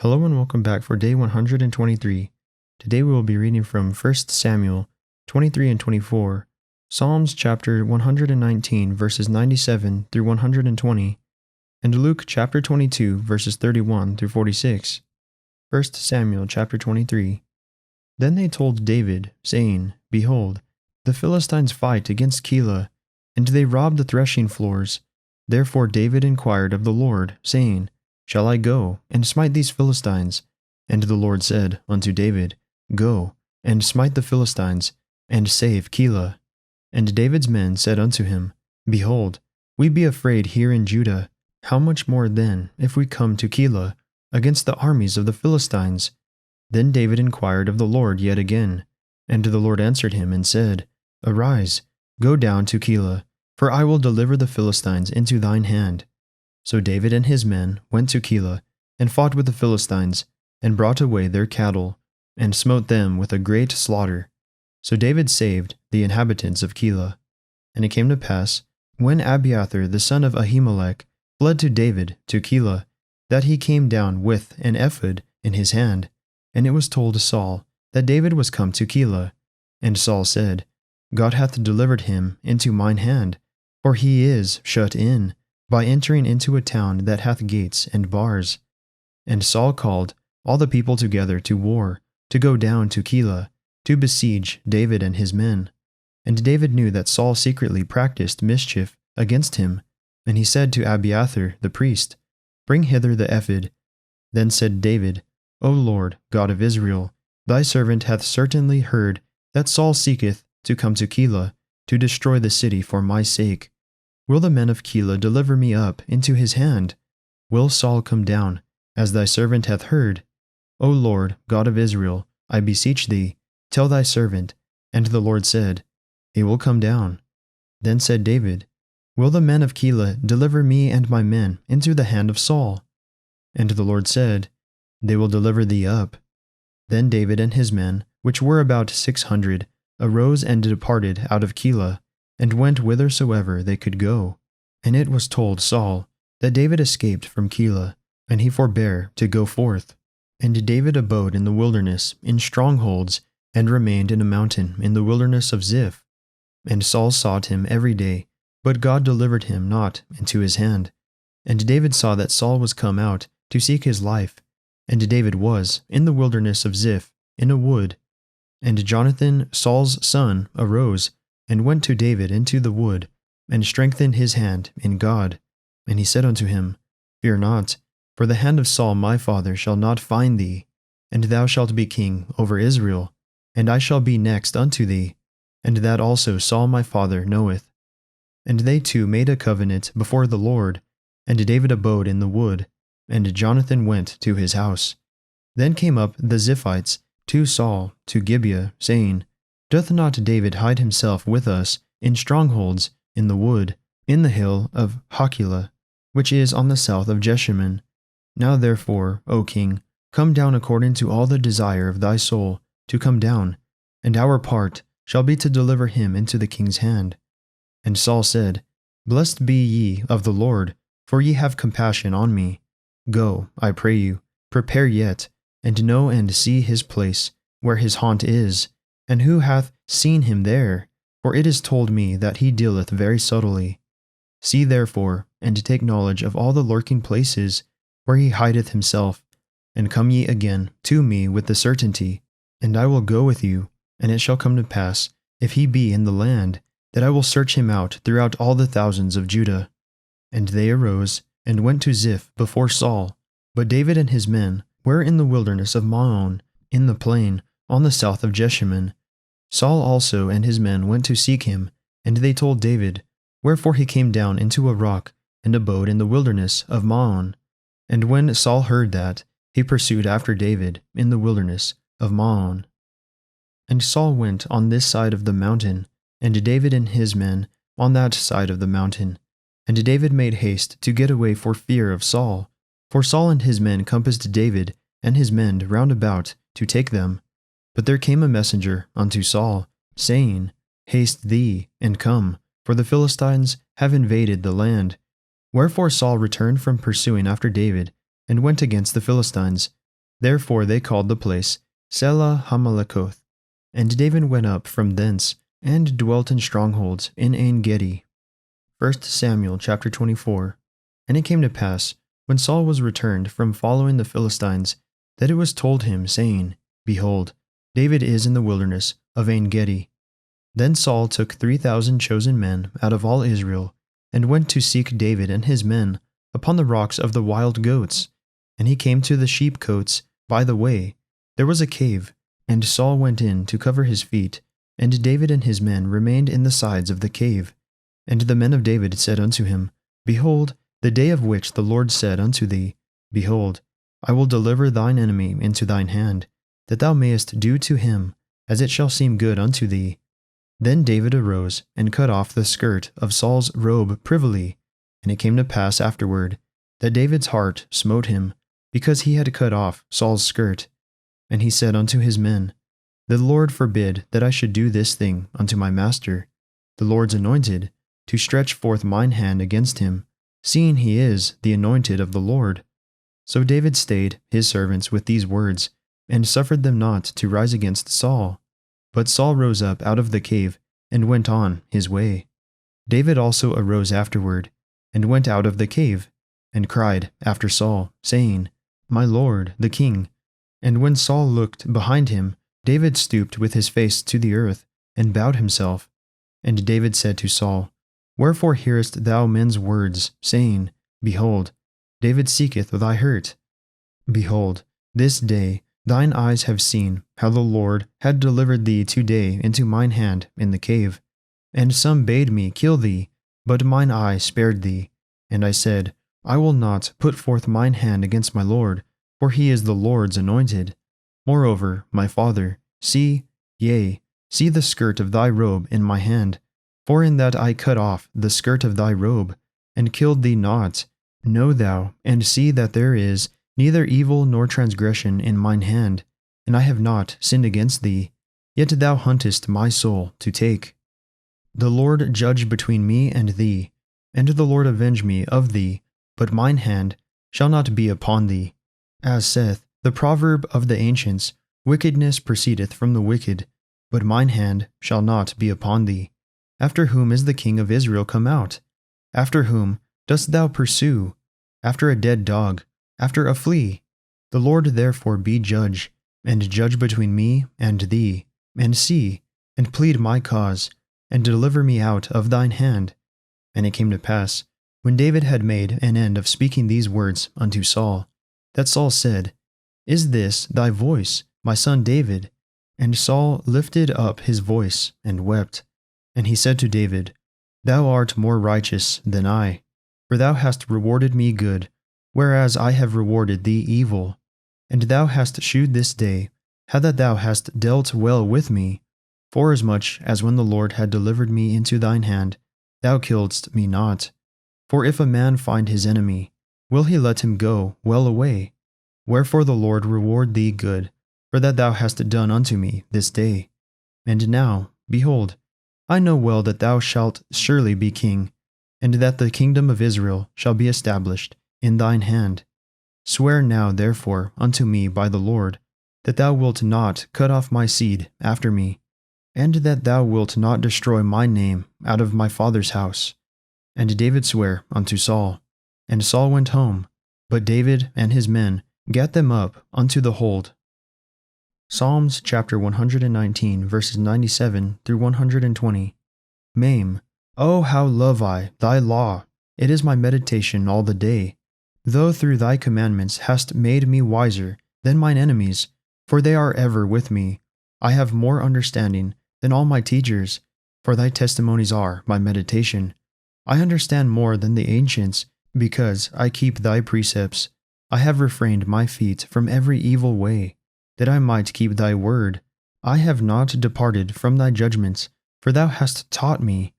Hello and welcome back for day 123. Today we will be reading from 1 Samuel 23 and 24, Psalms chapter 119 verses 97 through 120, and Luke chapter 22 verses 31 through 46. 1 Samuel chapter 23. Then they told David, saying, Behold, the Philistines fight against Keilah, and they rob the threshing floors. Therefore David inquired of the Lord, saying, Shall I go and smite these Philistines? And the Lord said unto David, Go, and smite the Philistines, and save Keilah. And David's men said unto him, Behold, we be afraid here in Judah. How much more then, if we come to Keilah, against the armies of the Philistines? Then David inquired of the Lord yet again. And the Lord answered him and said, Arise, go down to Keilah, for I will deliver the Philistines into thine hand. So David and his men went to Keilah, and fought with the Philistines, and brought away their cattle, and smote them with a great slaughter. So David saved the inhabitants of Keilah. And it came to pass, when Abiathar the son of Ahimelech fled to David to Keilah, that he came down with an ephod in his hand. And it was told Saul that David was come to Keilah. And Saul said, God hath delivered him into mine hand, for he is shut in, by entering into a town that hath gates and bars. And Saul called all the people together to war, to go down to Keilah, to besiege David and his men. And David knew that Saul secretly practiced mischief against him. And he said to Abiathar the priest, Bring hither the ephod. Then said David, O Lord, God of Israel, thy servant hath certainly heard that Saul seeketh to come to Keilah, to destroy the city for my sake. Will the men of Keilah deliver me up into his hand? Will Saul come down, as thy servant hath heard? O Lord, God of Israel, I beseech thee, tell thy servant. And the Lord said, He will come down. Then said David, Will the men of Keilah deliver me and my men into the hand of Saul? And the Lord said, They will deliver thee up. Then David and his men, which were about 600, arose and departed out of Keilah, and went whithersoever they could go. And it was told Saul that David escaped from Keilah, and he forbare to go forth. And David abode in the wilderness, in strongholds, and remained in a mountain in the wilderness of Ziph. And Saul sought him every day, but God delivered him not into his hand. And David saw that Saul was come out to seek his life, and David was in the wilderness of Ziph, in a wood. And Jonathan, Saul's son, arose, and went to David into the wood, and strengthened his hand in God. And he said unto him, Fear not, for the hand of Saul my father shall not find thee, and thou shalt be king over Israel, and I shall be next unto thee, and that also Saul my father knoweth. And they two made a covenant before the Lord, and David abode in the wood, and Jonathan went to his house. Then came up the Ziphites to Saul to Gibeah, saying, Doth not David hide himself with us in strongholds in the wood, in the hill of Hachilah, which is on the south of Jeshimon? Now therefore, O king, come down according to all the desire of thy soul, to come down, and our part shall be to deliver him into the king's hand. And Saul said, Blessed be ye of the Lord, for ye have compassion on me. Go, I pray you, prepare yet, and know and see his place, where his haunt is, and who hath seen him there? For it is told me that he dealeth very subtly. See therefore, and take knowledge of all the lurking places where he hideth himself, and come ye again to me with the certainty, and I will go with you. And it shall come to pass, if he be in the land, that I will search him out throughout all the thousands of Judah. And they arose, and went to Ziph before Saul. But David and his men were in the wilderness of Maon, in the plain, on the south of Jeshimon. Saul also and his men went to seek him, and they told David, wherefore he came down into a rock, and abode in the wilderness of Maon. And when Saul heard that, he pursued after David in the wilderness of Maon. And Saul went on this side of the mountain, and David and his men on that side of the mountain. And David made haste to get away for fear of Saul, for Saul and his men compassed David and his men round about to take them. But there came a messenger unto Saul, saying, Haste thee, and come, for the Philistines have invaded the land. Wherefore Saul returned from pursuing after David, and went against the Philistines, Therefore they called the place Selah Hamalekoth. And David went up from thence, and dwelt in strongholds in En-gedi. 1 Samuel chapter 24. And it came to pass, when Saul was returned from following the Philistines, that it was told him, saying, Behold, David is in the wilderness of En-gedi. Then Saul took 3,000 chosen men out of all Israel, and went to seek David and his men upon the rocks of the wild goats. And he came to the sheepcotes by the way. There was a cave, and Saul went in to cover his feet, and David and his men remained in the sides of the cave. And the men of David said unto him, Behold, the day of which the Lord said unto thee, Behold, I will deliver thine enemy into thine hand, that thou mayest do to him as it shall seem good unto thee. Then David arose and cut off the skirt of Saul's robe privily. And it came to pass afterward that David's heart smote him, because he had cut off Saul's skirt. And he said unto his men, The Lord forbid that I should do this thing unto my master, the Lord's anointed, to stretch forth mine hand against him, seeing he is the anointed of the Lord. So David stayed his servants with these words, and suffered them not to rise against Saul. But Saul rose up out of the cave, and went on his way. David also arose afterward, and went out of the cave, and cried after Saul, saying, My lord, the king. And when Saul looked behind him, David stooped with his face to the earth, and bowed himself. And David said to Saul, Wherefore hearest thou men's words, saying, Behold, David seeketh thy hurt? Behold, this day thine eyes have seen how the Lord had delivered thee today into mine hand in the cave. And some bade me kill thee, but mine eye spared thee. And I said, I will not put forth mine hand against my Lord, for he is the Lord's anointed. Moreover, my father, see, yea, see the skirt of thy robe in my hand. For in that I cut off the skirt of thy robe, and killed thee not, know thou, and see that there is neither evil nor transgression in mine hand, and I have not sinned against thee, yet thou huntest my soul to take. The Lord judge between me and thee, and the Lord avenge me of thee, but mine hand shall not be upon thee. As saith the proverb of the ancients, Wickedness proceedeth from the wicked, but mine hand shall not be upon thee. After whom is the king of Israel come out? After whom dost thou pursue? After a dead dog, after a flea? The Lord therefore be judge, and judge between me and thee, and see, and plead my cause, and deliver me out of thine hand. And it came to pass, when David had made an end of speaking these words unto Saul, that Saul said, Is this thy voice, my son David? And Saul lifted up his voice and wept. And he said to David, Thou art more righteous than I, for thou hast rewarded me good, whereas I have rewarded thee evil. And thou hast shewed this day how that thou hast dealt well with me, forasmuch as when the Lord had delivered me into thine hand, thou killedst me not. For if a man find his enemy, will he let him go well away? Wherefore the Lord reward thee good, for that thou hast done unto me this day. And now, behold, I know well that thou shalt surely be king, and that the kingdom of Israel shall be established in thine hand. Swear now therefore unto me by the Lord, that thou wilt not cut off my seed after me, and that thou wilt not destroy my name out of my father's house. And David sware unto Saul. And Saul went home, but David and his men gat them up unto the hold. Psalms chapter 119 verses 97 through 120. Maim. O how love I thy law! It is my meditation all the day. Though through thy commandments hast made me wiser than mine enemies, for they are ever with me. I have more understanding than all my teachers, for thy testimonies are my meditation. I understand more than the ancients, because I keep thy precepts. I have refrained my feet from every evil way, that I might keep thy word. I have not departed from thy judgments, for thou hast taught me.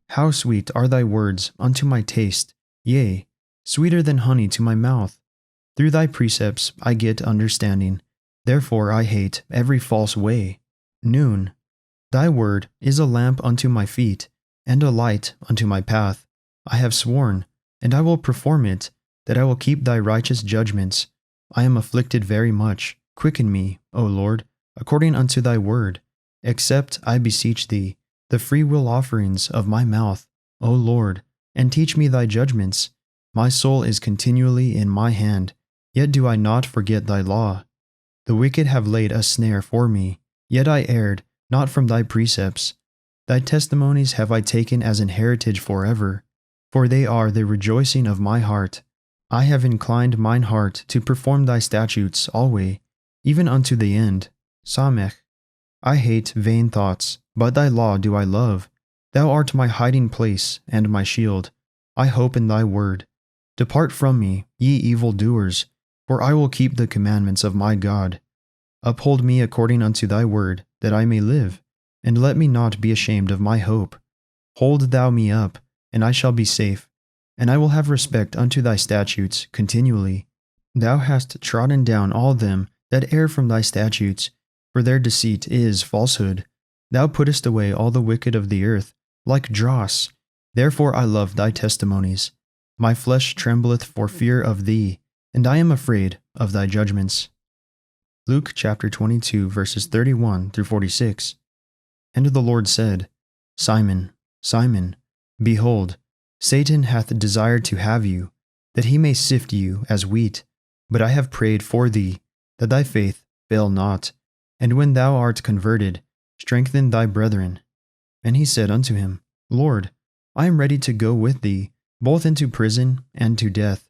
How sweet are thy words unto my taste, yea, sweeter than honey to my mouth. Through thy precepts I get understanding, therefore I hate every false way. Noon. Thy word is a lamp unto my feet, and a light unto my path. I have sworn, and I will perform it, that I will keep thy righteous judgments. I am afflicted very much. Quicken me, O Lord, according unto thy word. Accept, I beseech thee, the freewill offerings of my mouth, O Lord, and teach me thy judgments. My soul is continually in my hand, yet do I not forget thy law. The wicked have laid a snare for me, yet I erred not from thy precepts. Thy testimonies have I taken as an heritage forever, for they are the rejoicing of my heart. I have inclined mine heart to perform thy statutes alway, even unto the end. Samech. I hate vain thoughts, but thy law do I love. Thou art my hiding place and my shield. I hope in thy word. Depart from me, ye evildoers, for I will keep the commandments of my God. Uphold me according unto thy word, that I may live, and let me not be ashamed of my hope. Hold thou me up, and I shall be safe, and I will have respect unto thy statutes continually. Thou hast trodden down all them that err from thy statutes, for their deceit is falsehood. Thou puttest away all the wicked of the earth, like dross. Therefore I love thy testimonies. My flesh trembleth for fear of thee, and I am afraid of thy judgments. Luke chapter 22, verses 31 through 46. And the Lord said, Simon, Simon, behold, Satan hath desired to have you, that he may sift you as wheat. But I have prayed for thee, that thy faith fail not. And when thou art converted, strengthen thy brethren. And he said unto him, Lord, I am ready to go with thee, both into prison and to death.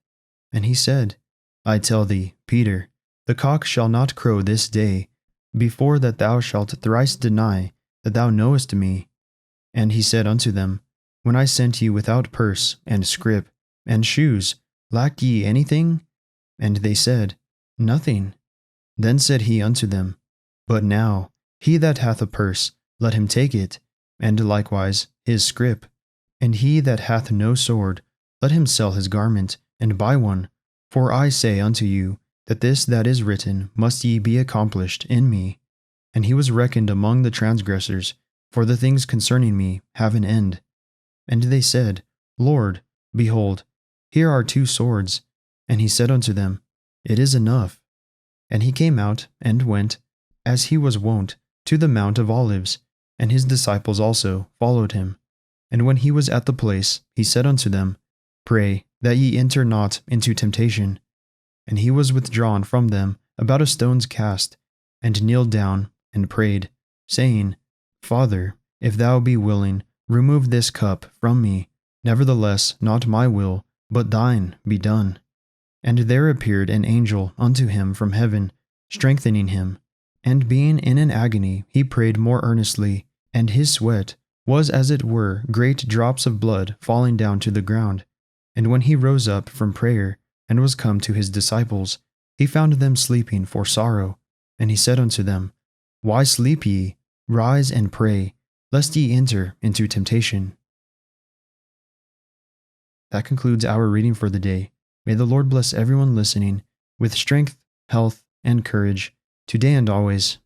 And he said, I tell thee, Peter, the cock shall not crow this day, before that thou shalt thrice deny that thou knowest me. And he said unto them, When I sent you without purse, and scrip, and shoes, lacked ye anything? And they said, Nothing. Then said he unto them, But now, he that hath a purse, let him take it, and likewise his scrip. And he that hath no sword, let him sell his garment, and buy one. For I say unto you, that this that is written must ye be accomplished in me. And he was reckoned among the transgressors, for the things concerning me have an end. And they said, Lord, behold, here are 2 swords. And he said unto them, It is enough. And he came out, and went, as he was wont, to the Mount of Olives, and his disciples also followed him. And when he was at the place, he said unto them, Pray that ye enter not into temptation. And he was withdrawn from them about a stone's cast, and kneeled down, and prayed, saying, Father, if thou be willing, remove this cup from me. Nevertheless, not my will, but thine be done. And there appeared an angel unto him from heaven, strengthening him. And being in an agony, he prayed more earnestly, and his sweat was as it were great drops of blood falling down to the ground. And when he rose up from prayer, and was come to his disciples, he found them sleeping for sorrow. And he said unto them, Why sleep ye? Rise and pray, lest ye enter into temptation. That concludes our reading for the day. May the Lord bless everyone listening with strength, health, and courage, today and always.